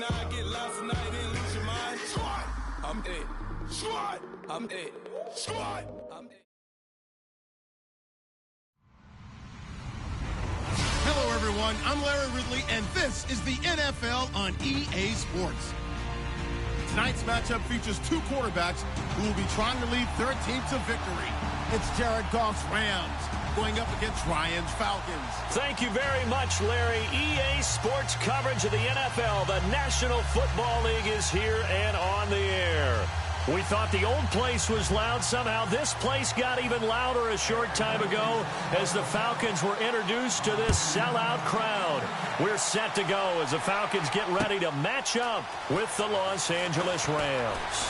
I get lost and I didn't lose your mind. I'm it. I'm it. I'm it. Hello, everyone. I'm Larry Ridley, and this is the NFL on EA Sports. Tonight's matchup features two quarterbacks who will be trying to lead their team to victory. It's Jared Goff's Rams going up against Ryan's Falcons. Thank you very much, Larry. EA Sports coverage of the NFL. The National Football League is here and on the air. We thought the old place was loud. Somehow this place got even louder a short time ago as the Falcons were introduced to this sellout crowd. We're set to go as the Falcons get ready to match up with the Los Angeles Rams.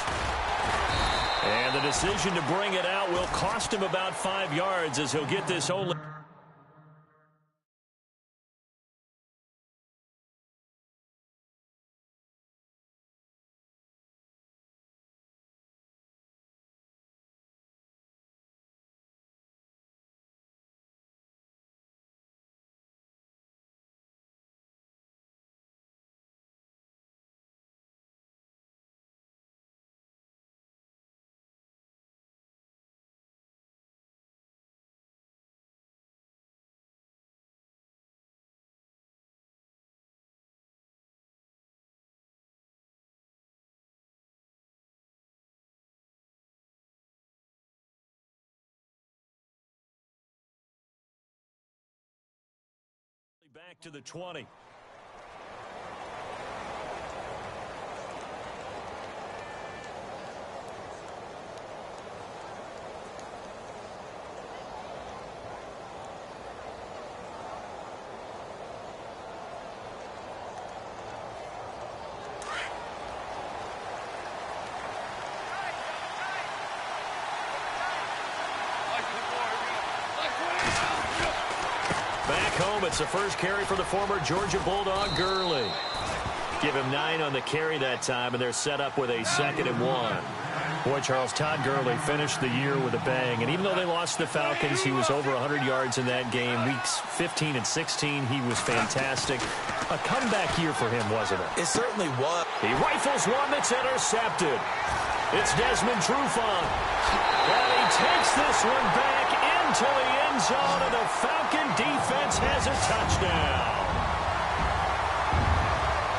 And the decision to bring it out will cost him about 5 yards as he'll get this only... Back to the 20. Back home, it's the first carry for the former Georgia Bulldog, Gurley. Give him 9 on the carry that time, and they're set up with a 2nd and 1. Boy, Charles, Todd Gurley finished the year with a bang, and even though they lost the Falcons, he was over 100 yards in that game. Weeks 15 and 16, he was fantastic. A comeback year for him, wasn't it? It certainly was. He rifles one that's intercepted. It's Desmond Trufant. And he takes this one back into the end zone, and the Falcon defense has a touchdown.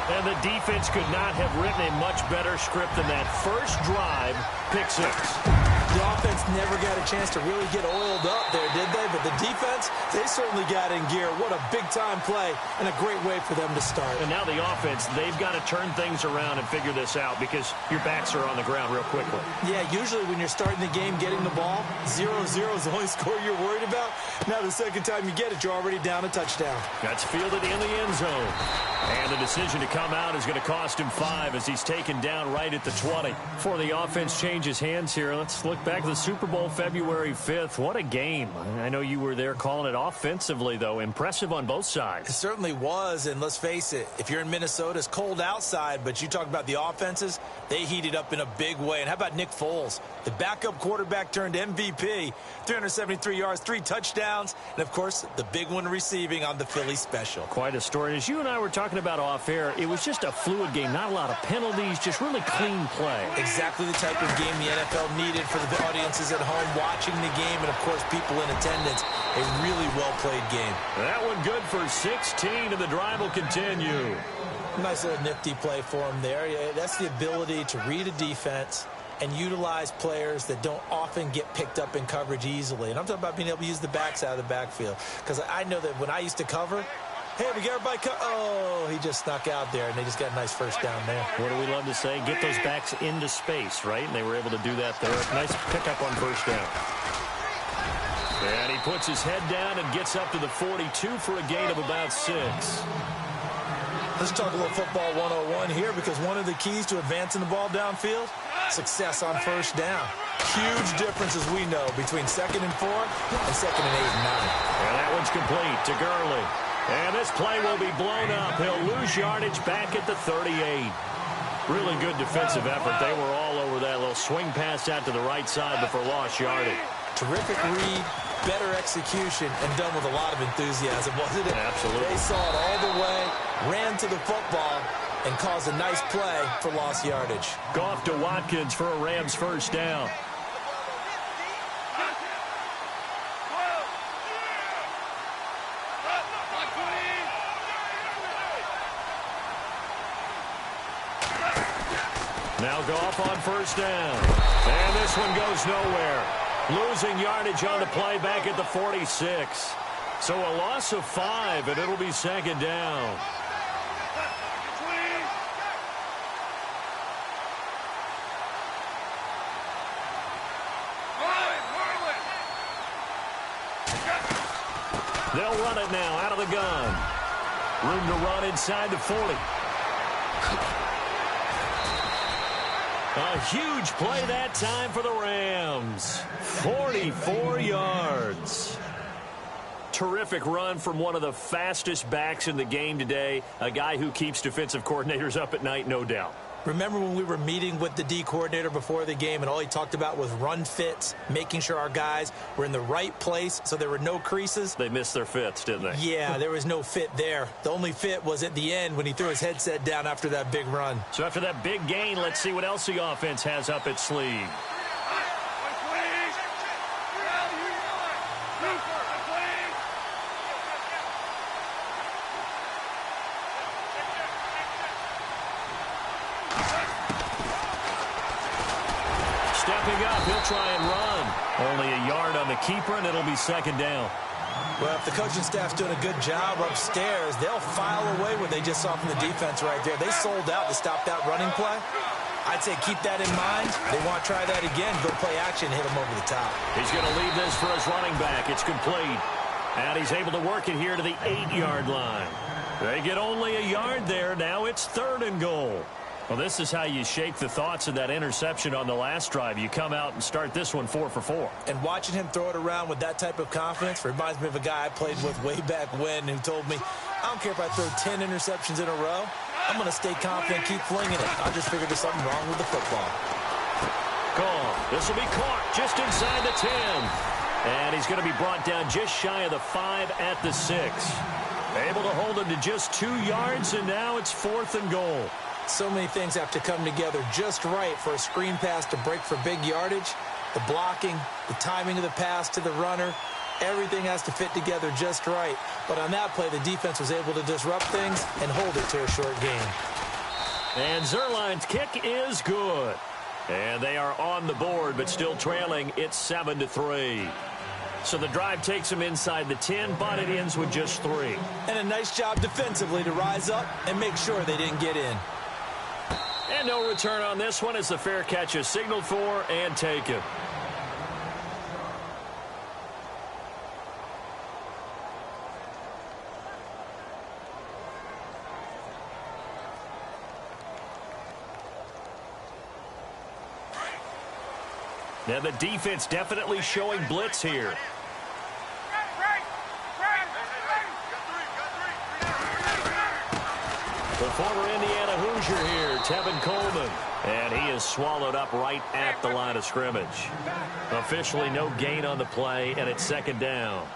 And the defense could not have written a much better script than that first drive, pick 6. The offense never got a chance to really get oiled up there, did they? But the defense, they certainly got in gear. What a big-time play and a great way for them to start. And now the offense, they've got to turn things around and figure this out because your backs are on the ground real quickly. Yeah, usually when you're starting the game, getting the ball, 0-0 is the only score you're worried about. Now the second time you get it, you're already down a touchdown. That's fielded in the end zone. And the decision to come out is going to cost him 5 as he's taken down right at the 20. Before the offense changes hands here, let's look back to the Super Bowl February 5th. What a game. I know you were there calling it offensively, though. Impressive on both sides. It certainly was, and let's face it, if you're in Minnesota, it's cold outside, but you talk about the offenses, they heated up in a big way. And how about Nick Foles? The backup quarterback turned MVP, 373 yards, 3 touchdowns, and, of course, the big one receiving on the Philly special. Quite a story. As you and I were talking about off air, it was just a fluid game, not a lot of penalties, just really clean play. Exactly the type of game the NFL needed for the audiences at home watching the game and, of course, people in attendance. A really well-played game. That one good for 16, and the drive will continue. Nice little nifty play for him there. Yeah, that's the ability to read a defense and utilize players that don't often get picked up in coverage easily. And I'm talking about being able to use the backs out of the backfield. Because I know that when I used to cover, hey, we got everybody oh, he just snuck out there, and they just got a nice first down there. What do we love to say? Get those backs into space, right? And they were able to do that there. Nice pickup on first down. And he puts his head down and gets up to the 42 for a gain of about 6. Let's talk a little football 101 here, because one of the keys to advancing the ball downfield, success on first down. Huge difference, as we know, between 2nd and 4 and 2nd and 8 and 9. And that one's complete to Gurley. And this play will be blown up. He'll lose yardage back at the 38. Really good defensive effort. They were all over that little swing pass out to the right side before lost yardage. Terrific read, better execution, and done with a lot of enthusiasm, wasn't it? Absolutely. They saw it all the way, ran to the football, and caused a nice play for lost yardage. Goff to Watkins for a Rams first down. Now Goff on first down. And this one goes nowhere. Losing yardage on the play back at the 46. So a loss of 5, and it'll be second down. They'll run it now out of the gun. Room to run inside the 40. A huge play that time for the Rams. 44 yards. Terrific run from one of the fastest backs in the game today. A guy who keeps defensive coordinators up at night, no doubt. Remember when we were meeting with the D coordinator before the game and all he talked about was run fits, making sure our guys were in the right place so there were no creases? They missed their fits, didn't they? Yeah, there was no fit there. The only fit was at the end when he threw his headset down after that big run. So after that big gain, let's see what else the offense has up its sleeve. Stepping up, he'll try and run. Only a yard on the keeper, and it'll be second down. Well, if the coaching staff's doing a good job upstairs, they'll file away what they just saw from the defense right there. They sold out to stop that running play. I'd say keep that in mind. They want to try that again, go play action, hit them over the top. He's going to leave this for his running back. It's complete. And he's able to work it here to the 8-yard line. They get only a yard there. Now it's 3rd and goal. Well, this is how you shake the thoughts of that interception on the last drive. You come out and start this one 4 for 4. And watching him throw it around with that type of confidence reminds me of a guy I played with way back when who told me, I don't care if I throw 10 interceptions in a row. I'm going to stay confident, keep flinging it. I just figured there's something wrong with the football. Gone. This will be caught just inside the 10. And he's going to be brought down just shy of the 5 at the 6. Able to hold him to just 2 yards, and now it's 4th and goal. So many things have to come together just right for a screen pass to break for big yardage. The blocking, the timing of the pass to the runner, everything has to fit together just right. But on that play, the defense was able to disrupt things and hold it to a short game. And Zerline's kick is good. And they are on the board, but still trailing. It's 7-3. So the drive takes them inside the 10, but it ends with just 3. And a nice job defensively to rise up and make sure they didn't get in. And no return on this one as the fair catch is signaled for and taken. Now the defense definitely showing blitz here. The former Indiana Hoosier here, Tevin Coleman. And he is swallowed up right at the line of scrimmage. Officially no gain on the play, and it's 2nd down.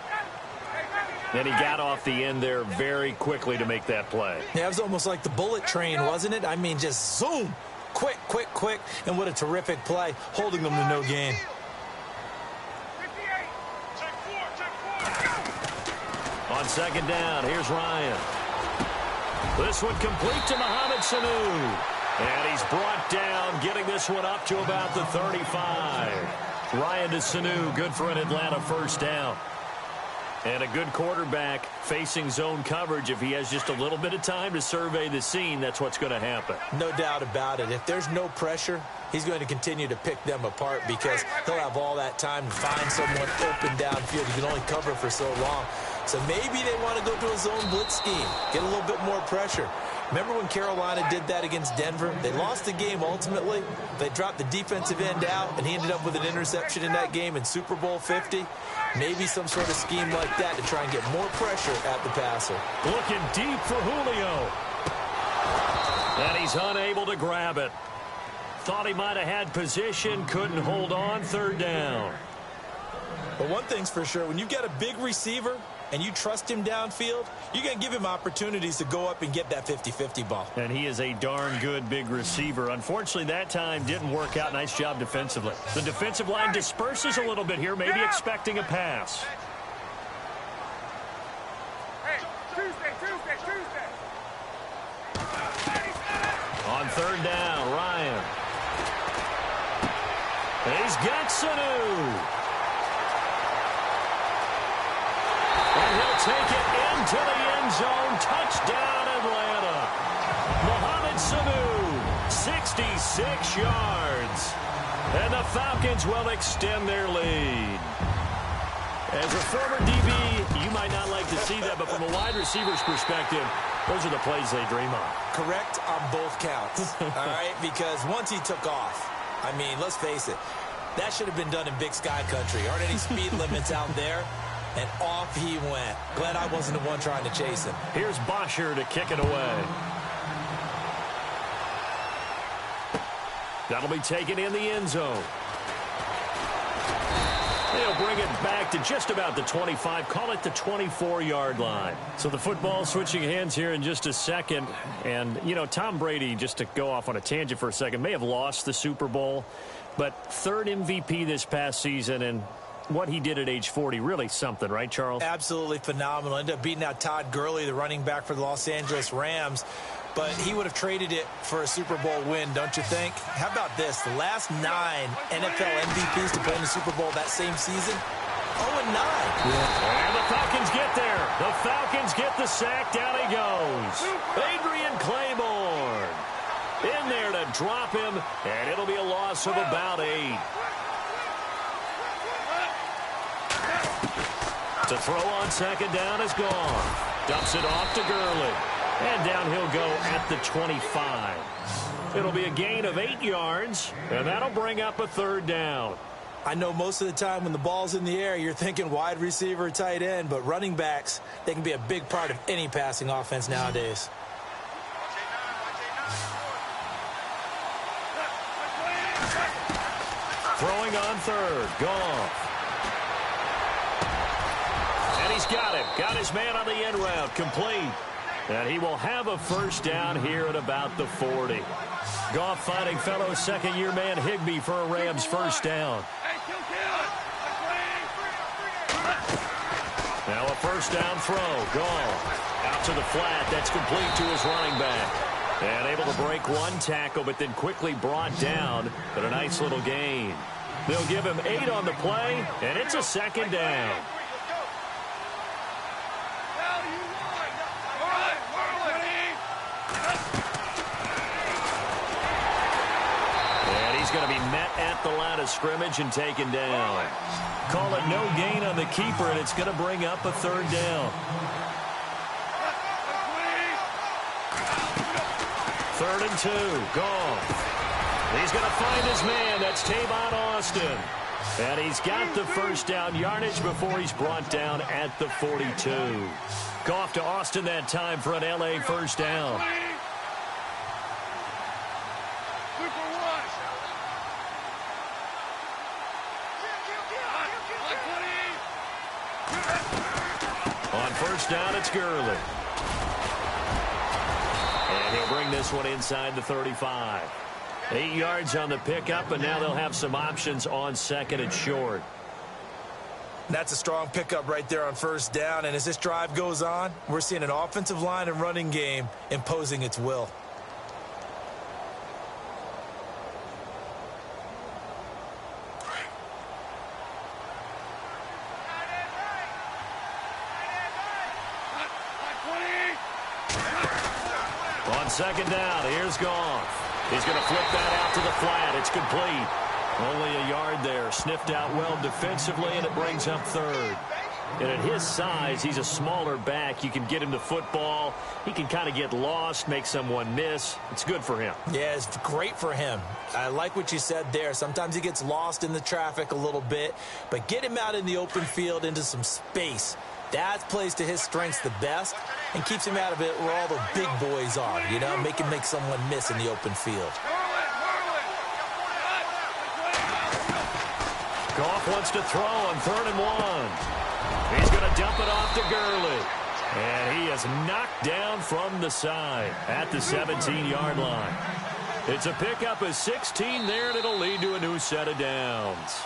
And he got off the end there very quickly to make that play. Yeah, it was almost like the bullet train, wasn't it? I mean, just zoom. Quick, quick, quick. And what a terrific play, holding them to no gain. On 2nd down, here's Ryan. This one complete to Mohamed Sanu. And he's brought down, getting this one up to about the 35. Ryan to Sanu, good for an Atlanta first down. And a good quarterback facing zone coverage. If he has just a little bit of time to survey the scene, that's what's going to happen. No doubt about it. If there's no pressure, he's going to continue to pick them apart because he'll have all that time to find someone open downfield. He can only cover for so long. So maybe they want to go to a zone blitz scheme, get a little bit more pressure. Remember when Carolina did that against Denver? They lost the game ultimately. They dropped the defensive end out, and he ended up with an interception in that game in Super Bowl 50. Maybe some sort of scheme like that to try and get more pressure at the passer. Looking deep for Julio. And he's unable to grab it. Thought he might have had position, couldn't hold on, 3rd down. But one thing's for sure, when you've got a big receiver and you trust him downfield, you're going to give him opportunities to go up and get that 50-50 ball. And he is a darn good big receiver. Unfortunately, that time didn't work out. Nice job defensively. The defensive line disperses a little bit here, maybe expecting a pass. On third down, Ryan. He's got Sanu. And he'll take it into the end zone. Touchdown, Atlanta. Mohamed Sanu, 66 yards. And the Falcons will extend their lead. As a former DB, you might not like to see that, but from a wide receiver's perspective, those are the plays they dream of. Correct on both counts, all right? Because once he took off, I mean, let's face it, that should have been done in Big Sky Country. Aren't any speed limits out there? And off he went. Glad I wasn't the one trying to chase him. Here's Bosher to kick it away. That'll be taken in the end zone. They'll bring it back to just about the 25, call it the 24-yard line. So the football switching hands here in just a second. And, you know, Tom Brady, just to go off on a tangent for a second, may have lost the Super Bowl, but third MVP this past season, and what he did at age 40, really something, right, Charles? Absolutely phenomenal. Ended up beating out Todd Gurley, the running back for the Los Angeles Rams. But he would have traded it for a Super Bowl win, don't you think? How about this? The last 9 NFL MVPs to play in the Super Bowl that same season, 0-9. Yeah. And the Falcons get there. The Falcons get the sack. Down he goes. Adrian Claiborne in there to drop him, and it'll be a loss of about 8. To throw on second down is gone. Dumps it off to Gurley. And down he'll go at the 25. It'll be a gain of 8 yards, and that'll bring up a third down. I know most of the time when the ball's in the air, you're thinking wide receiver, tight end, but running backs, they can be a big part of any passing offense nowadays. Throwing on third. Goff. And he's got him. Got his man on the end route. Complete. And he will have a first down here at about the 40. Goff finding fellow second-year man Higbee for a Rams first down. Now a first down throw. Goff out to the flat. That's complete to his running back. And able to break one tackle, but then quickly brought down. But a nice little gain. They'll give him 8 on the play, and it's a second down. Going to be met at the line of scrimmage and taken down. Call it no gain on the keeper, and it's going to bring up a third down. 3rd and 2. Goff. He's going to find his man. That's Tavon Austin. And he's got the first down yardage before he's brought down at the 42. Goff to Austin that time for an L.A. first down. First down, it's Gurley. And he'll bring this one inside the 35. 8 yards on the pickup, and now they'll have some options on second and short. That's a strong pickup right there on first down, and as this drive goes on, we're seeing an offensive line and running game imposing its will. Second down, here's Goff. He's going to flip that out to the flat. It's complete. Only a yard there. Sniffed out well defensively, and it brings up third. And at his size, he's a smaller back. You can get him the football. He can kind of get lost, make someone miss. It's good for him. Yeah, it's great for him. I like what you said there. Sometimes he gets lost in the traffic a little bit, but get him out in the open field into some space. That plays to his strengths the best and keeps him out of it where all the big boys are, you know, make someone miss in the open field. Goff wants to throw on 3rd and 1. He's going to dump it off to Gurley. And he is knocked down from the side at the 17-yard line. It's a pickup of 16 there, and it'll lead to a new set of downs.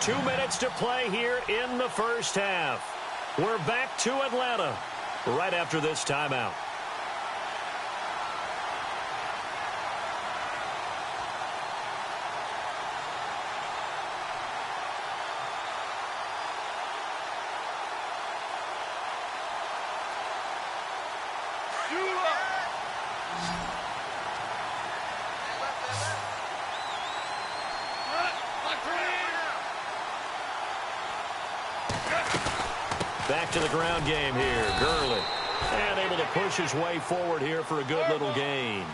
2 minutes to play here in the first half. We're back to Atlanta right after this timeout. Back to the ground game here. Gurley. And able to push his way forward here for a good little gain.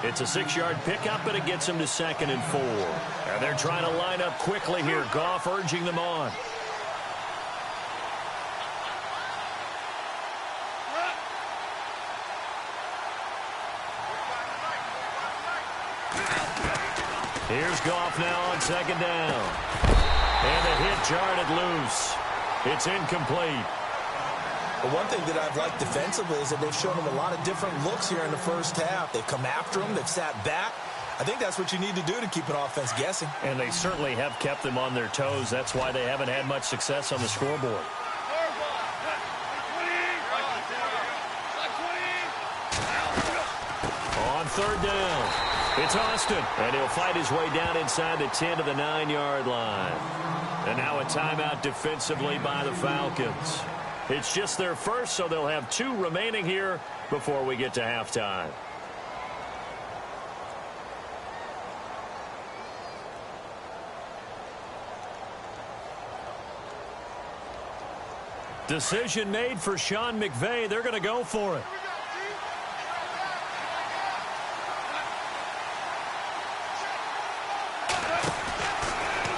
It's a 6-yard pickup, and it gets him to 2nd and 4. And they're trying to line up quickly here. Goff urging them on. Here's Goff now on 2nd down. And the hit jarred it loose. It's incomplete. But one thing that I've liked defensively is that they've shown him a lot of different looks here in the first half. They've come after him. They've sat back. I think that's what you need to do to keep an offense guessing. And they certainly have kept them on their toes. That's why they haven't had much success on the scoreboard. On 3rd down, it's Austin. And he'll fight his way down inside the 10 to the 9-yard line. And now a timeout defensively by the Falcons. It's just their first, so they'll have 2 remaining here before we get to halftime. Decision made for Sean McVay. They're going to go for it.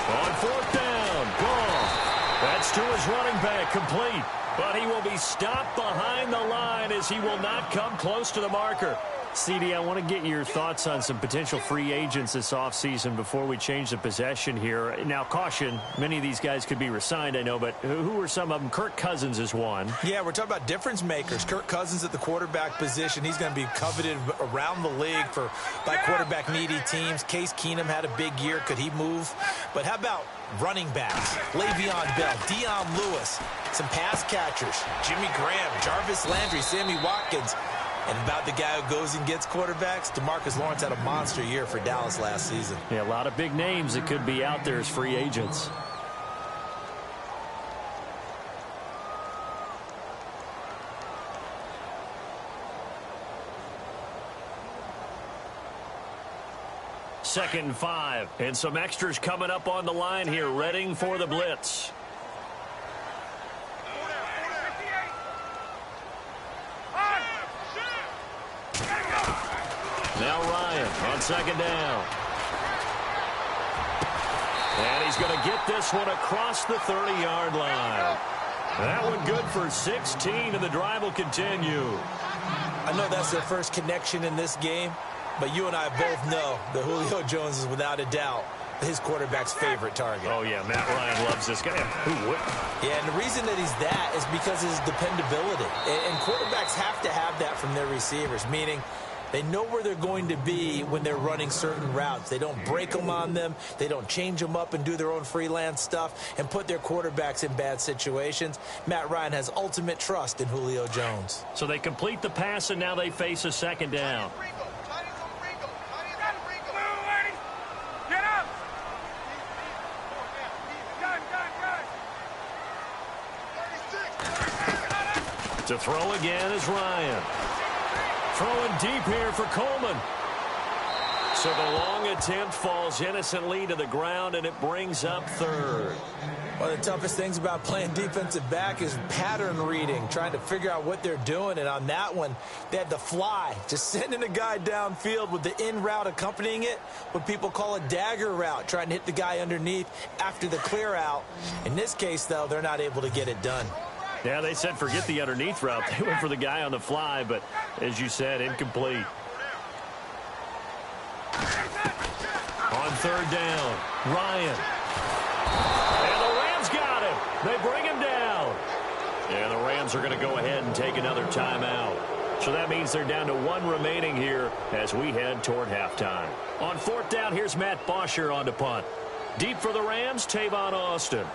On 4th down, Goff. That's to his running back, complete. But he will be stopped behind the line as he will not come close to the marker. CD, I want to get your thoughts on some potential free agents this offseason before we change the possession here. Now, caution, many of these guys could be re-signed, I know, but who are some of them? Kirk Cousins is one. Yeah, we're talking about difference makers. Kirk Cousins at the quarterback position. He's going to be coveted around the league by quarterback-needy teams. Case Keenum had a big year. Could he move? But how about running backs? Le'Veon Bell, Dion Lewis, some pass catchers, Jimmy Graham, Jarvis Landry, Sammy Watkins. And about the guy who goes and gets quarterbacks, DeMarcus Lawrence had a monster year for Dallas last season. Yeah, a lot of big names that could be out there as free agents. Second and 5. And some extras coming up on the line here, readying for the blitz. Now Ryan on 2nd down. And he's going to get this one across the 30-yard line. That one good for 16, and the drive will continue. I know that's their first connection in this game, but you and I both know that Julio Jones is without a doubt his quarterback's favorite target. Oh, yeah, Matt Ryan loves this guy. Who wouldn't? Yeah, and the reason that he's that is because of his dependability. And quarterbacks have to have that from their receivers, meaning they know where they're going to be when they're running certain routes. They don't break them on them. They don't change them up and do their own freelance stuff and put their quarterbacks in bad situations. Matt Ryan has ultimate trust in Julio Jones. So they complete the pass, and now they face a 2nd down. To throw again is Ryan. Throwing deep here for Coleman. So the long attempt falls innocently to the ground, and it brings up 3rd. One of the toughest things about playing defensive back is pattern reading, trying to figure out what they're doing. And on that one, they had the fly, just sending a guy downfield with the in route accompanying it, what people call a dagger route, trying to hit the guy underneath after the clear out. In this case, though, they're not able to get it done. Yeah, they said forget the underneath route. They went for the guy on the fly, but as you said, incomplete. On 3rd down, Ryan. And They bring him down. And the Rams are going to go ahead and take another timeout. So that means they're down to 1 remaining here as we head toward halftime. On 4th down, here's Matt Bosher on to punt. Deep for the Rams, Tavon Austin.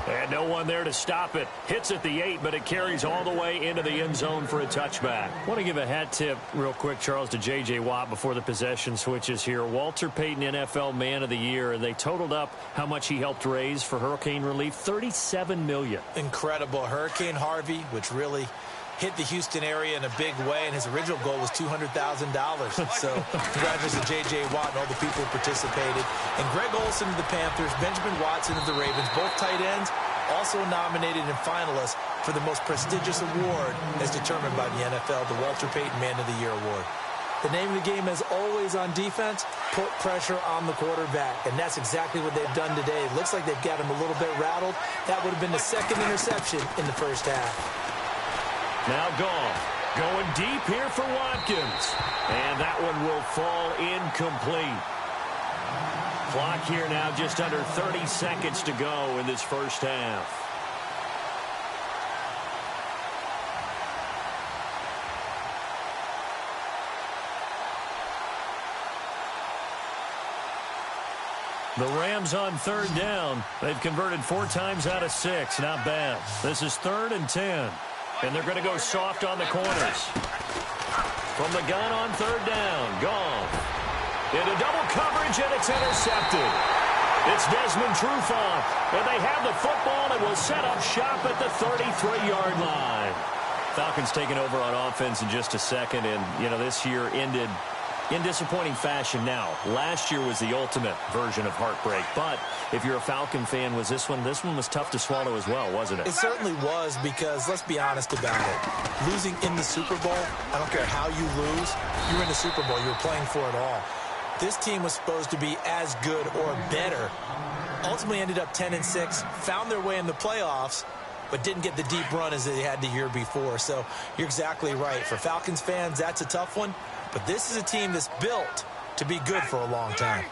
And no one there to stop it. Hits at the 8, but it carries all the way into the end zone for a touchback. I want to give a hat tip real quick, Charles, to J.J. Watt before the possession switches here. Walter Payton, NFL Man of the Year, and they totaled up how much he helped raise for hurricane relief, $37 million. Incredible. Hurricane Harvey, which really hit the Houston area in a big way, and his original goal was $200,000. So congratulations to J.J. Watt and all the people who participated. And Greg Olsen of the Panthers, Benjamin Watson of the Ravens, both tight ends, also nominated and finalists for the most prestigious award as determined by the NFL, the Walter Payton Man of the Year Award. The name of the game, as always on defense, put pressure on the quarterback. And that's exactly what they've done today. It looks like they've got him a little bit rattled. That would have been the 2nd interception in the first half. Now Goff going deep here for Watkins. And that one will fall incomplete. Clock here now just under 30 seconds to go in this first half. The Rams on 3rd down. They've converted 4 times out of 6. Not bad. This is 3rd and 10. And they're going to go soft on the corners. From the gun on 3rd down. Goff. Into double coverage, and it's intercepted. It's Desmond Trufant. And they have the football and will set up shop at the 33-yard line. Falcons taking over on offense in just a second. And, you know, this year ended in disappointing fashion. Now, last year was the ultimate version of heartbreak. But if you're a Falcon fan, was this one was tough to swallow as well, wasn't it? It certainly was, because let's be honest about it. Losing in the Super Bowl, I don't care how you lose, you're in the Super Bowl. You're playing for it all. This team was supposed to be as good or better. Ultimately ended up 10-6, found their way in the playoffs, but didn't get the deep run as they had the year before. So you're exactly right. For Falcons fans, that's a tough one. But this is a team that's built to be good for a long time.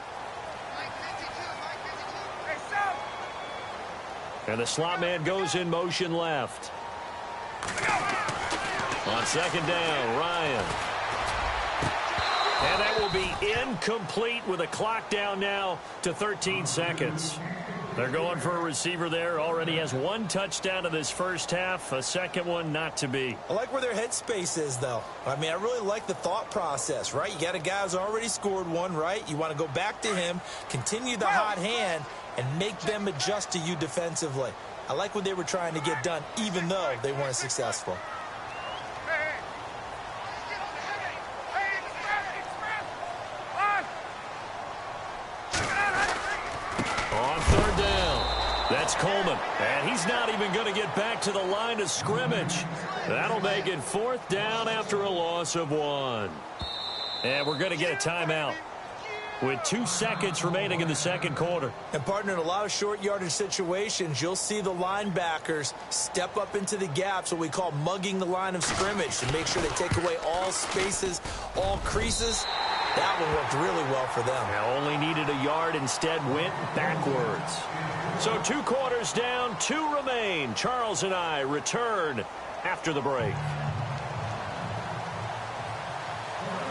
And the slot man goes in motion left. On 2nd down, Ryan. And that will be incomplete with a clock down now to 13 seconds. They're going for a receiver there. Already has 1 touchdown in this first half. A second one not to be. I like where their headspace is, though. I mean, I really like the thought process, right? You got a guy who's already scored 1, right? You want to go back to him, continue the hot hand, and make them adjust to you defensively. I like what they were trying to get done, even though they weren't successful. On 3rd down, that's Coleman. And he's not even going to get back to the line of scrimmage. That'll make it 4th down after a loss of 1. And we're going to get a timeout with 2 seconds remaining in the second quarter. And, partner, in a lot of short yardage situations, you'll see the linebackers step up into the gaps, what we call mugging the line of scrimmage, to make sure they take away all spaces, all creases. That one worked really well for them. Now only needed a yard, instead went backwards. So 2 quarters down, 2 remain. Charles and I return after the break.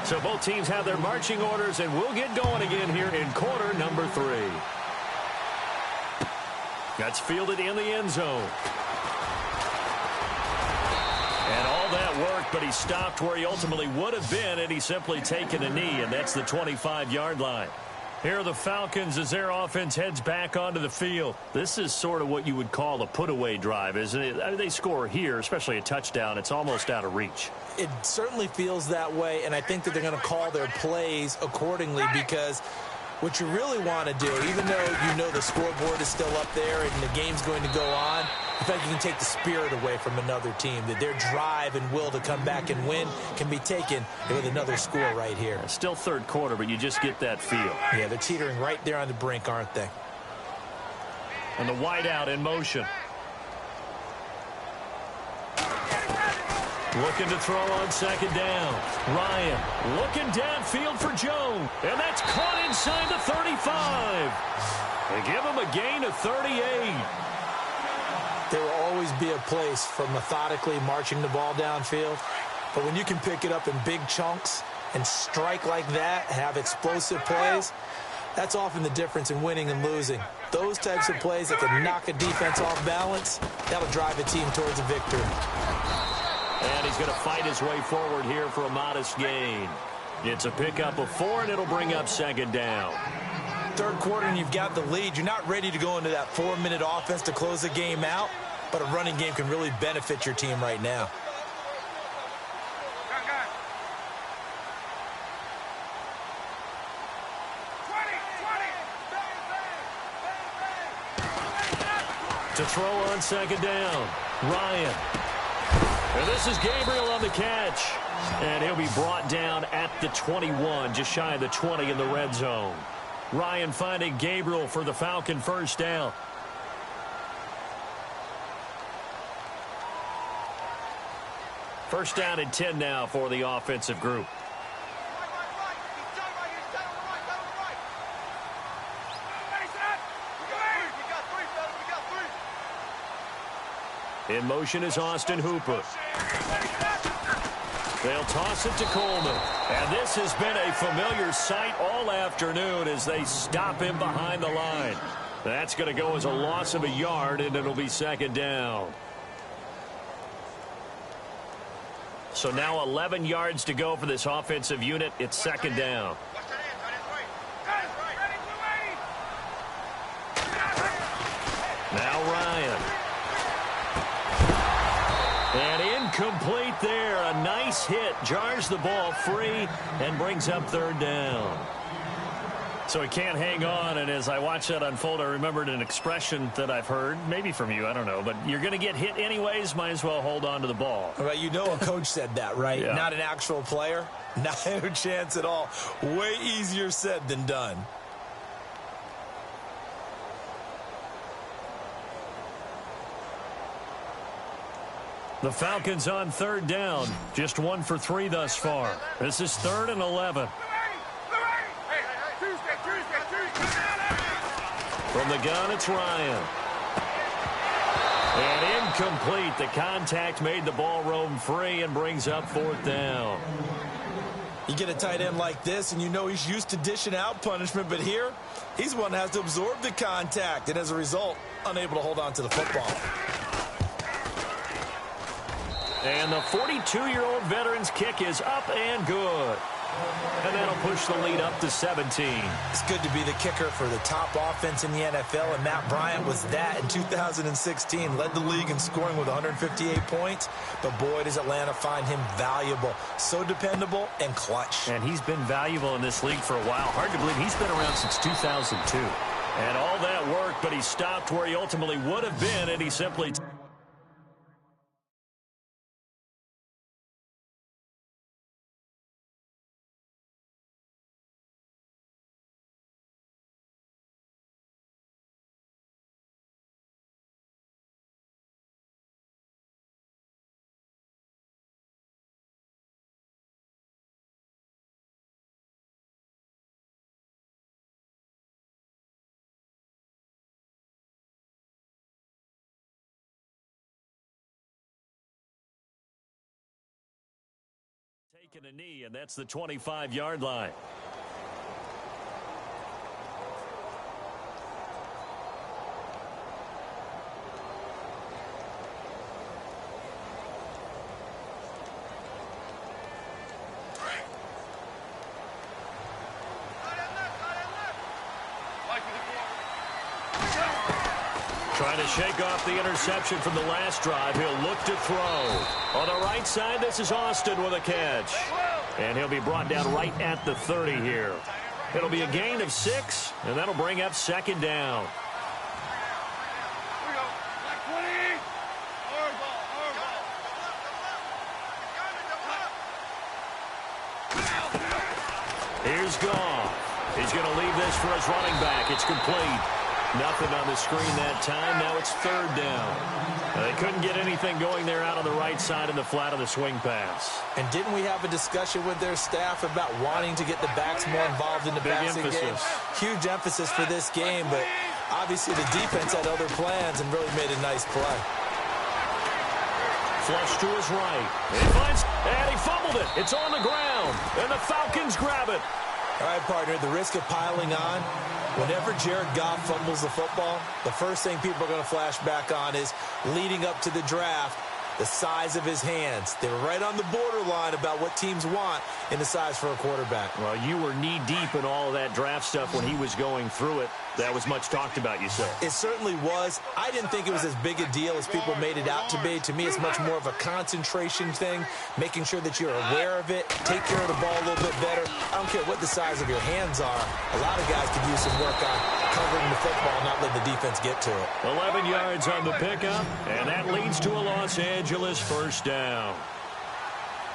So both teams have their marching orders, and we'll get going again here in quarter number 3. That's fielded in the end zone. And all that worked, but he stopped where he ultimately would have been had he simply taken a knee, and that's the 25-yard line. Here are the Falcons as their offense heads back onto the field. This is sort of what you would call a put-away drive, isn't it? I mean, they score here, especially a touchdown. It's almost out of reach. It certainly feels that way, and I think that they're going to call their plays accordingly, because what you really want to do, even though you know the scoreboard is still up there and the game's going to go on, I think you can take the spirit away from another team, that their drive and will to come back and win can be taken with another score right here. It's still third quarter, but you just get that feel. Yeah, they're teetering right there on the brink, aren't they? And the wideout in motion. Looking to throw on second down. Ryan looking downfield for Jones. And that's caught inside the 35. They give him a gain of 38. There will always be a place for methodically marching the ball downfield. But when you can pick it up in big chunks and strike like that, have explosive plays, that's often the difference in winning and losing. Those types of plays that can knock a defense off balance, that'll drive a team towards a victory. And he's going to fight his way forward here for a modest gain. It's a pickup of 4, and it'll bring up second down. Third quarter, and you've got the lead. You're not ready to go into that 4-minute offense to close the game out, but a running game can really benefit your team right now. To throw on second down, Ryan. And this is Gabriel on the catch. And he'll be brought down at the 21, just shy of the 20 in the red zone. Ryan finding Gabriel for the Falcon first down. First down and 10 now for the offensive group. In motion is Austin Hooper. They'll toss it to Coleman. And this has been a familiar sight all afternoon as they stop him behind the line. That's going to go as a loss of a yard, and it'll be second down. So now 11 yards to go for this offensive unit. It's second down. Now Ryan. And incomplete there. A nice hit. Jars the ball free and brings up third down. So he can't hang on, and as I watch that unfold, I remembered an expression that I've heard, maybe from you, I don't know, but you're going to get hit anyways, might as well hold on to the ball. Right, you know a coach said that, right? Yeah. Not an actual player. Not a chance at all. Way easier said than done. The Falcons on third down. Just 1 for 3 thus far. This is 3rd and 11. From the gun, it's Ryan. And incomplete. The contact made the ball roam free and brings up 4th down. You get a tight end like this, and you know he's used to dishing out punishment, but here, he's one that has to absorb the contact, and as a result, unable to hold on to the football. And the 42-year-old veteran's kick is up and good. And that'll push the lead up to 17. It's good to be the kicker for the top offense in the NFL, and Matt Bryant was that in 2016. Led the league in scoring with 158 points, but boy, does Atlanta find him valuable. So dependable and clutch. And he's been valuable in this league for a while. Hard to believe he's been around since 2002. And all that work, but he stopped where he ultimately would have been, and he simply... taking a knee, and that's the 25-yard line. Trying to shake off the interception from the last drive. He'll look to throw. On the right side, this is Austin with a catch. And he'll be brought down right at the 30 here. It'll be a gain of 6, and that'll bring up second down. Here's Goff. He's going to leave this for his running back. It's complete. Nothing on the screen that time. Now it's third down. They couldn't get anything going there out on the right side in the flat of the swing pass. And didn't we have a discussion with their staff about wanting to get the backs more involved in the passing game? Huge emphasis for this game, but obviously the defense had other plans and really made a nice play. Flush to his right. And he fumbled it. It's on the ground. And the Falcons grab it. All right, partner, the risk of piling on. Whenever Jared Goff fumbles the football, the first thing people are going to flash back on is leading up to the draft, the size of his hands. They were right on the borderline about what teams want in the size for a quarterback. Well, you were knee-deep in all of that draft stuff when he was going through it. That was much talked about, you said. It certainly was. I didn't think it was as big a deal as people made it out to be. To me, it's much more of a concentration thing, making sure that you're aware of it, take care of the ball a little bit better. I don't care what the size of your hands are. A lot of guys could use some work on covering the football, not letting the defense get to it. 11 yards on the pickup, and that leads to a Los Angeles first down.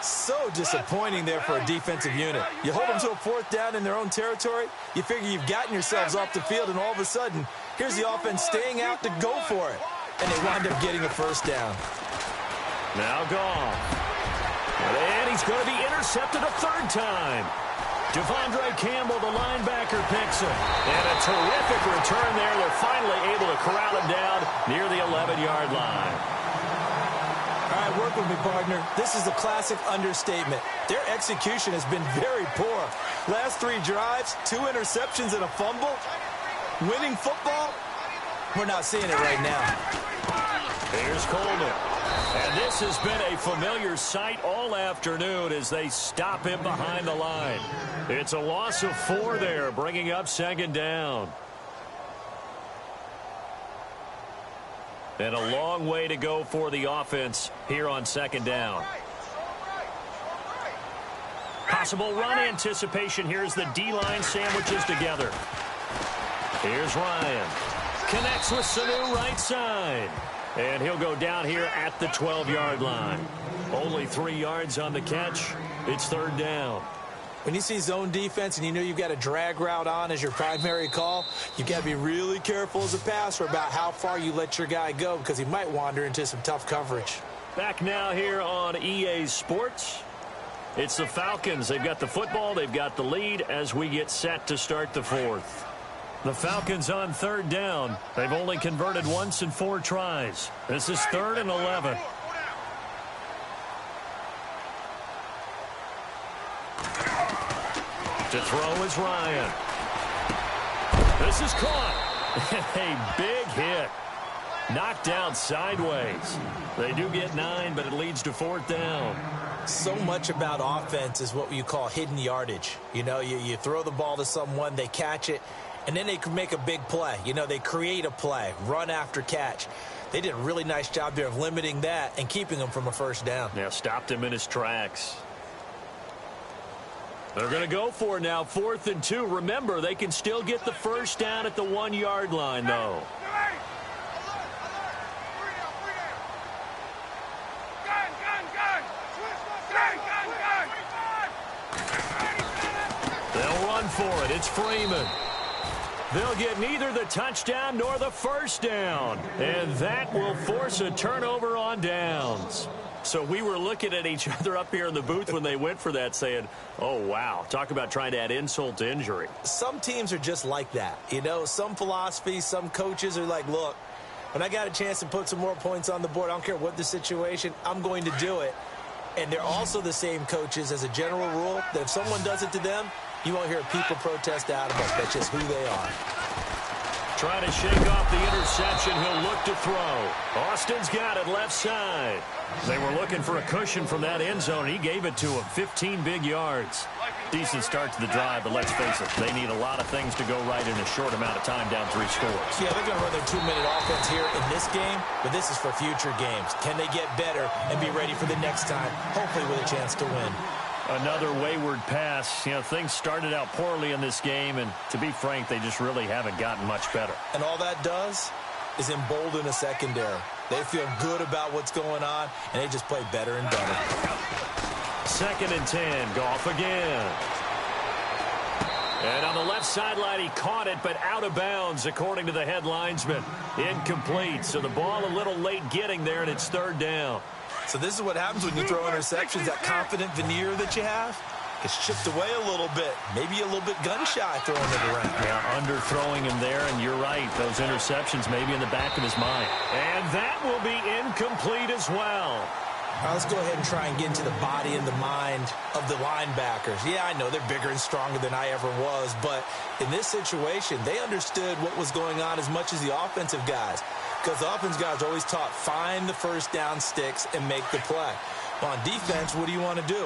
So disappointing there for a defensive unit. You hold them to a fourth down in their own territory, you figure you've gotten yourselves off the field, and all of a sudden, here's the offense staying out to go for it. And they wind up getting a first down. Now gone. And he's going to be intercepted a third time. Devondre Campbell, the linebacker, picks him. And a terrific return there. They're finally able to corral him down near the 11-yard line. All right, work with me, partner. This is a classic understatement. Their execution has been very poor. Last 3 drives, 2 interceptions and a fumble. Winning football? We're not seeing it right now. Here's Coleman. And this has been a familiar sight all afternoon as they stop him behind the line. It's a loss of 4 there, bringing up second down. And a long way to go for the offense here on second down. Possible run anticipation. Here's the D-line sandwiches together. Here's Ryan. Connects with Sanu right side. And he'll go down here at the 12-yard line. Only 3 yards on the catch. It's third down. When you see zone defense and you know you've got a drag route on as your primary call, you've got to be really careful as a passer about how far you let your guy go because he might wander into some tough coverage. Back now here on EA Sports. It's the Falcons. They've got the football. They've got the lead as we get set to start the fourth. The Falcons on third down. They've only converted once in 4 tries. This is 3rd and 11. To throw is Ryan. This is caught. A big hit. Knocked down sideways. They do get 9, but it leads to 4th down. So much about offense is what you call hidden yardage. You know, you throw the ball to someone, they catch it, and then they can make a big play. You know, they create a play, run after catch. They did a really nice job there of limiting that and keeping him from a first down. Yeah, stopped him in his tracks. They're going to go for it now, 4th and 2. Remember, they can still get the first down at the 1-yard line, though. They'll run for it. It's Freeman. They'll get neither the touchdown nor the first down. And that will force a turnover on downs. So we were looking at each other up here in the booth when they went for that saying, oh, wow, talk about trying to add insult to injury. Some teams are just like that. You know, some philosophies, some coaches are like, look, when I got a chance to put some more points on the board, I don't care what the situation, I'm going to do it. And they're also the same coaches as a general rule that if someone does it to them, you won't hear people protest out of us. That's just who they are. Trying to shake off the interception. He'll look to throw. Austin's got it left side. They were looking for a cushion from that end zone. He gave it to him. 15 big yards. Decent start to the drive, but let's face it, they need a lot of things to go right in a short amount of time down 3 scores. Yeah, they're going to run their 2-minute offense here in this game, but this is for future games. Can they get better and be ready for the next time, hopefully with a chance to win? Another wayward pass. You know, things started out poorly in this game, and to be frank, they just really haven't gotten much better. And all that does is embolden a secondary. They feel good about what's going on, and they just play better and better. 2nd and 10. Goff again. And on the left sideline, he caught it, but out of bounds, according to the head linesman. Incomplete, so the ball a little late getting there, and it's third down. So this is what happens when you throw interceptions. That confident veneer that you have gets chipped away a little bit. Maybe a little bit gun-shy throwing it around. Yeah, underthrowing him there, and you're right. Those interceptions maybe in the back of his mind. And that will be incomplete as well. Let's go ahead and try and get into the body and the mind of the linebackers. Yeah, I know they're bigger and stronger than I ever was, but in this situation, they understood what was going on as much as the offensive guys, because the offensive guys are always taught, find the first down sticks and make the play. Well, on defense, what do you want to do?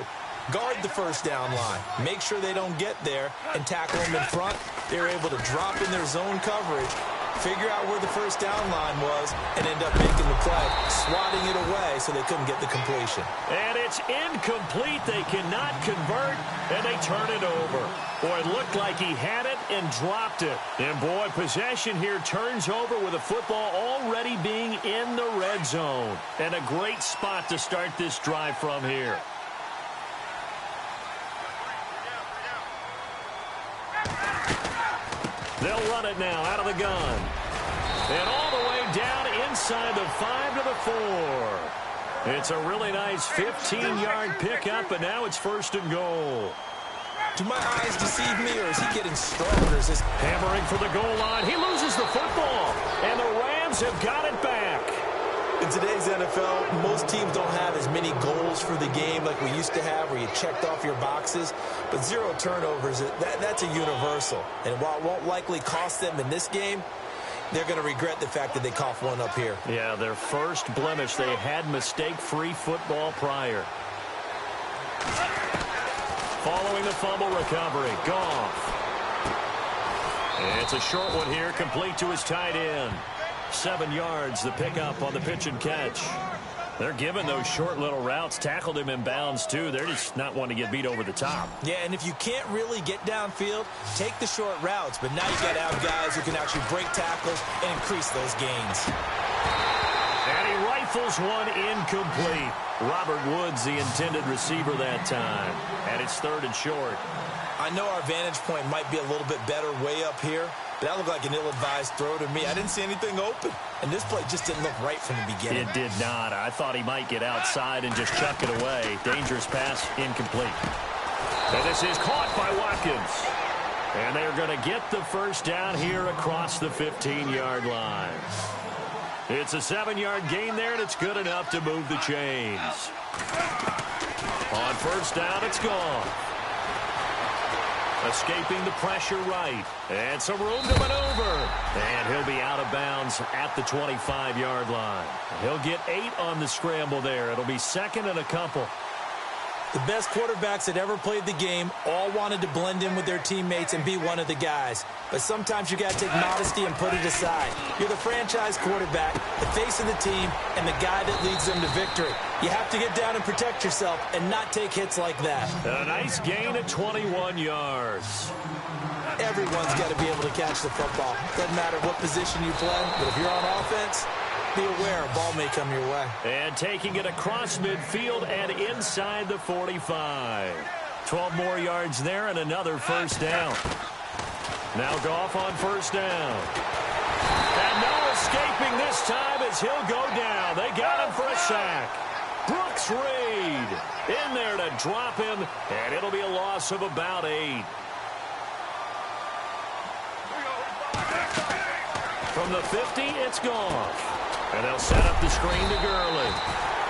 Guard the first down line. Make sure they don't get there and tackle them in front. They're able to drop in their zone coverage, figure out where the first down line was, and end up making the play, swatting it away so they couldn't get the completion. And it's incomplete. They cannot convert, and they turn it over. Boy, it looked like he had it and dropped it. And, boy, possession here turns over with the football already being in the red zone. And a great spot to start this drive from here. They'll run it now out of the gun. And all the way down inside the 5 to the 4. It's a really nice 15-yard pickup, and now it's first and goal. Do my eyes deceive me, or is he getting stronger? Is this hammering for the goal line? He loses the football, and the Rams have got it back. In today's NFL, most teams don't have as many goals for the game like we used to have, where you checked off your boxes. But 0 turnovers, that's a universal. And while it won't likely cost them in this game, they're going to regret the fact that they coughed one up here. Yeah, their first blemish. They had mistake-free football prior. Following the fumble recovery, Goff. And it's a short one here, complete to his tight end. 7 yards, the pickup on the pitch and catch. They're giving those short little routes. Tackled him in bounds, too. They're just not wanting to get beat over the top. Yeah, and if you can't really get downfield, take the short routes. But now you got to have guys who can actually break tackles and increase those gains. And he rifles one incomplete. Robert Woods, the intended receiver that time. And it's third and short. I know our vantage point might be a little bit better way up here, but that looked like an ill-advised throw to me. I didn't see anything open, and this play just didn't look right from the beginning. It did not. I thought he might get outside and just chuck it away. Dangerous pass, incomplete. And this is caught by Watkins. And they're going to get the first down here across the 15-yard line. It's a 7-yard gain there, and it's good enough to move the chains. On first down, it's gone. Escaping the pressure right. And some room to maneuver. And he'll be out of bounds at the 25-yard line. He'll get 8 on the scramble there. It'll be second and a couple. The best quarterbacks that ever played the game all wanted to blend in with their teammates and be one of the guys. But sometimes you got to take modesty and put it aside. You're the franchise quarterback, the face of the team, and the guy that leads them to victory. You have to get down and protect yourself and not take hits like that. A nice gain of 21 yards. Everyone's got to be able to catch the football. Doesn't matter what position you play, but if you're on offense, be aware a ball may come your way. And taking it across midfield and inside the 45. 12 more yards there and another first down. Now Goff on first down. And no escaping this time as he'll go down. They got him for a sack. Brooks Reed in there to drop him, and it'll be a loss of about 8. From the 50, it's Goff. And they'll set up the screen to Gurley.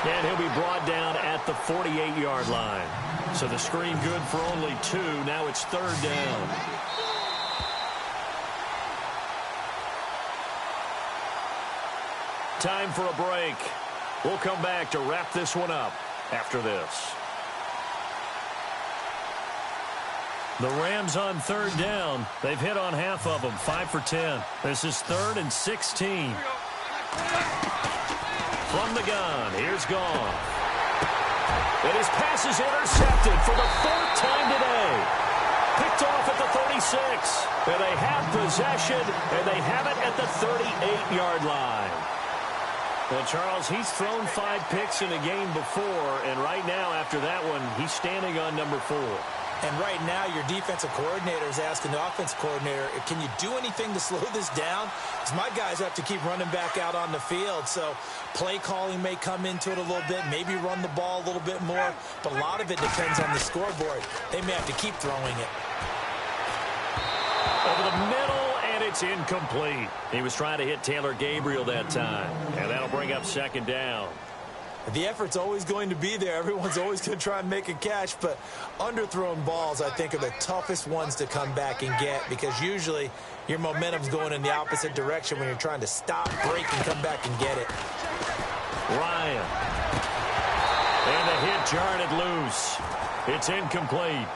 And he'll be brought down at the 48-yard line. So the screen good for only 2. Now it's third down. Time for a break. We'll come back to wrap this one up after this. The Rams on third down. They've hit on half of them, 5 for 10. This is 3rd and 16. From the gun, here's Goff. And his pass is intercepted for the 4th time today. Picked off at the 36. And they have possession, and they have it at the 38-yard line. Well, Charles, he's thrown 5 picks in a game before, and right now, after that one, he's standing on number 4. And right now, your defensive coordinator is asking the offensive coordinator, can you do anything to slow this down? Because my guys have to keep running back out on the field. So play calling may come into it a little bit, maybe run the ball a little bit more. But a lot of it depends on the scoreboard. They may have to keep throwing it. Over the middle, and it's incomplete. He was trying to hit Taylor Gabriel that time. And that'll bring up second down. The effort's always going to be there. Everyone's always going to try and make a catch, but underthrown balls, I think, are the toughest ones to come back and get because usually your momentum's going in the opposite direction when you're trying to stop, break, and come back and get it. Ryan. And the hit jarred it loose. It's incomplete.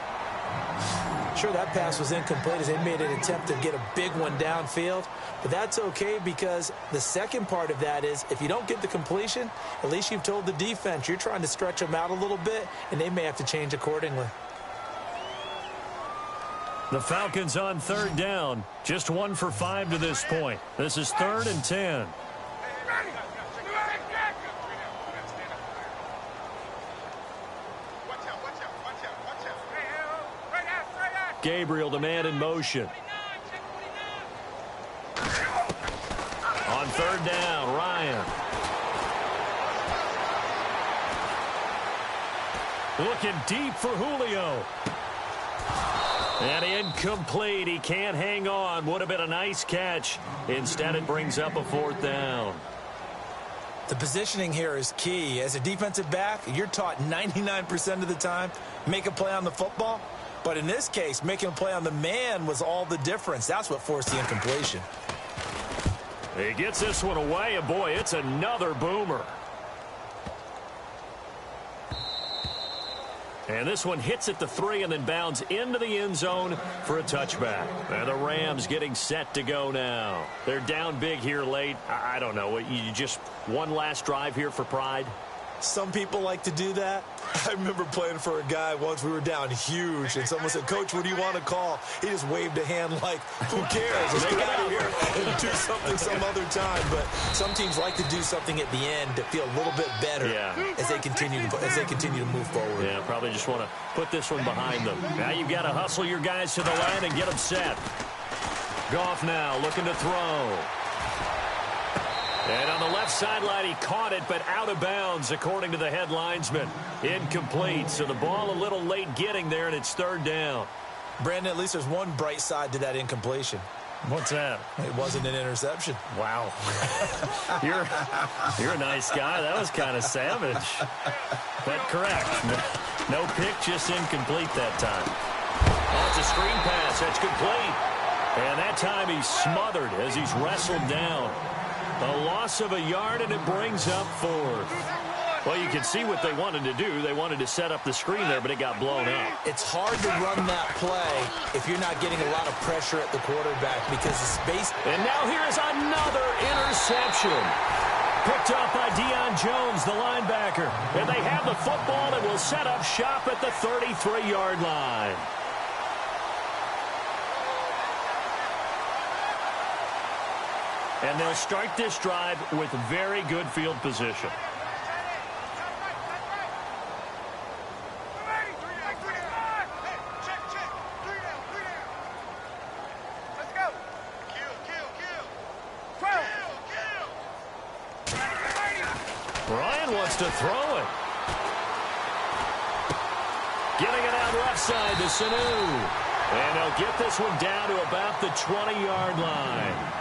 Sure, that pass was incomplete as they made an attempt to get a big one downfield, but that's okay because the second part of that is if you don't get the completion, at least you've told the defense you're trying to stretch them out a little bit, and they may have to change accordingly. The Falcons on third down, just 1 for 5 to this point. This is 3rd and 10. Gabriel, the man in motion. On third down, Ryan. Looking deep for Julio. And incomplete. He can't hang on. Would have been a nice catch. Instead, it brings up a 4th down. The positioning here is key. As a defensive back, you're taught 99% of the time, make a play on the football. But in this case, making a play on the man was all the difference. That's what forced the incompletion. He gets this one away, and boy, it's another boomer. And this one hits at the 3 and then bounds into the end zone for a touchback. And the Rams getting set to go now. They're down big here late. I don't know. You just one last drive here for pride? Some people like to do that. I remember playing for a guy once. We were down huge, and someone said, "Coach, what do you want to call?" He just waved a hand like, "Who cares? Let's get out of here and do something some other time." But some teams like to do something at the end to feel a little bit better as they continue to move forward. Yeah, probably just want to put this one behind them. Now you've got to hustle your guys to the line and get them set. Goff now looking to throw. And on the left sideline, he caught it, but out of bounds, according to the head linesman. Incomplete, so the ball a little late getting there, and it's 3rd down. Brandon, at least there's one bright side to that incompletion. What's that? It wasn't an interception. Wow. You're a nice guy. That was kind of savage. But correct. No pick, just incomplete that time. Oh, it's a screen pass. That's complete. And that time he's smothered as he's wrestled down. A loss of a yard, and it brings up 4th. Well, you can see what they wanted to do. They wanted to set up the screen there, but it got blown up. It's hard to run that play if you're not getting a lot of pressure at the quarterback because the space. And now here is another interception. Picked up by Deion Jones, the linebacker. And they have the football and will set up shop at the 33-yard line. And they'll start this drive with very good field position. Ryan wants to throw it. Getting it out left side to Sanu. And they'll get this one down to about the 20-yard line.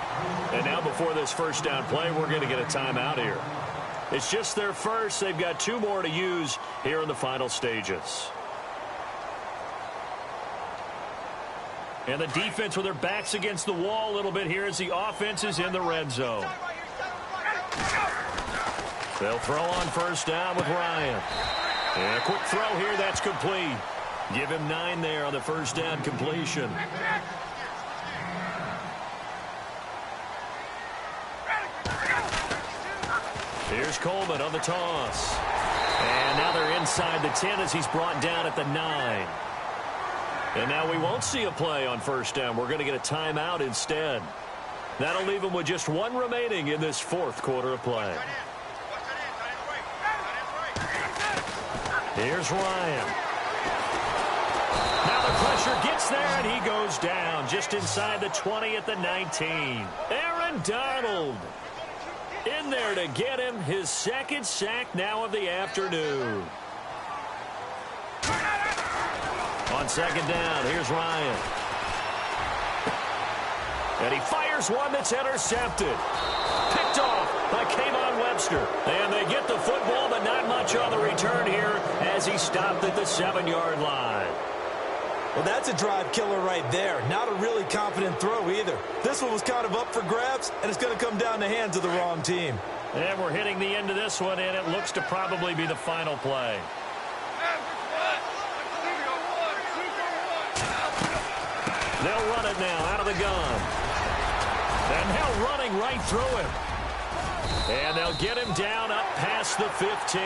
And now before this first down play, we're going to get a timeout here. It's just their first. They've got 2 more to use here in the final stages. And the defense with their backs against the wall a little bit here as the offense is in the red zone. They'll throw on first down with Ryan. And a quick throw here, that's complete. Give him 9 there on the first down completion. Here's Coleman on the toss. And now they're inside the 10 as he's brought down at the 9. And now we won't see a play on first down. We're going to get a timeout instead. That'll leave them with just 1 remaining in this 4th quarter of play. Here's Ryan. Now there, and he goes down just inside the 20 at the 19. Aaron Donald in there to get him his second sack now of the afternoon. On second down, here's Ryan. And he fires one that's intercepted. Picked off by Kayvon Webster. And they get the football, but not much on the return here as he stopped at the 7-yard line. Well, that's a drive killer right there. Not a really confident throw either. This one was kind of up for grabs, and it's going to come down the hands of the wrong team. And we're hitting the end of this one, and it looks to probably be the final play. They'll run it now out of the gun. And now running right through him. And they'll get him down up past the 15.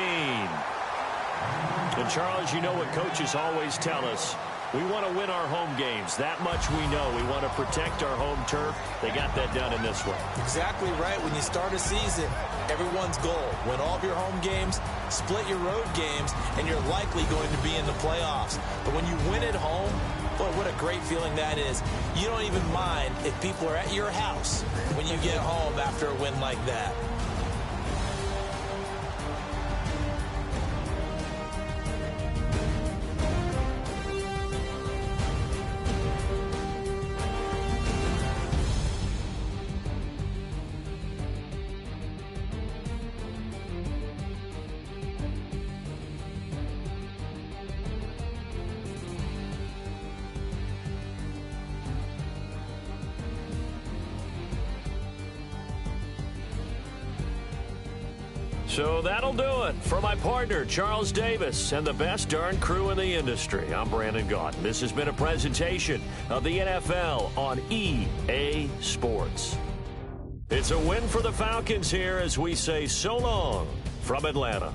And, Charles, you know what coaches always tell us. We want to win our home games. That much we know. We want to protect our home turf. They got that done in this one. Exactly right. When you start a season, everyone's goal, win all of your home games, split your road games, and you're likely going to be in the playoffs. But when you win at home, boy, what a great feeling that is. You don't even mind if people are at your house when you get home after a win like that. So that'll do it. For my partner, Charles Davis, and the best darn crew in the industry, I'm Brandon Gaudin. This has been a presentation of the NFL on EA Sports. It's a win for the Falcons here as we say so long from Atlanta.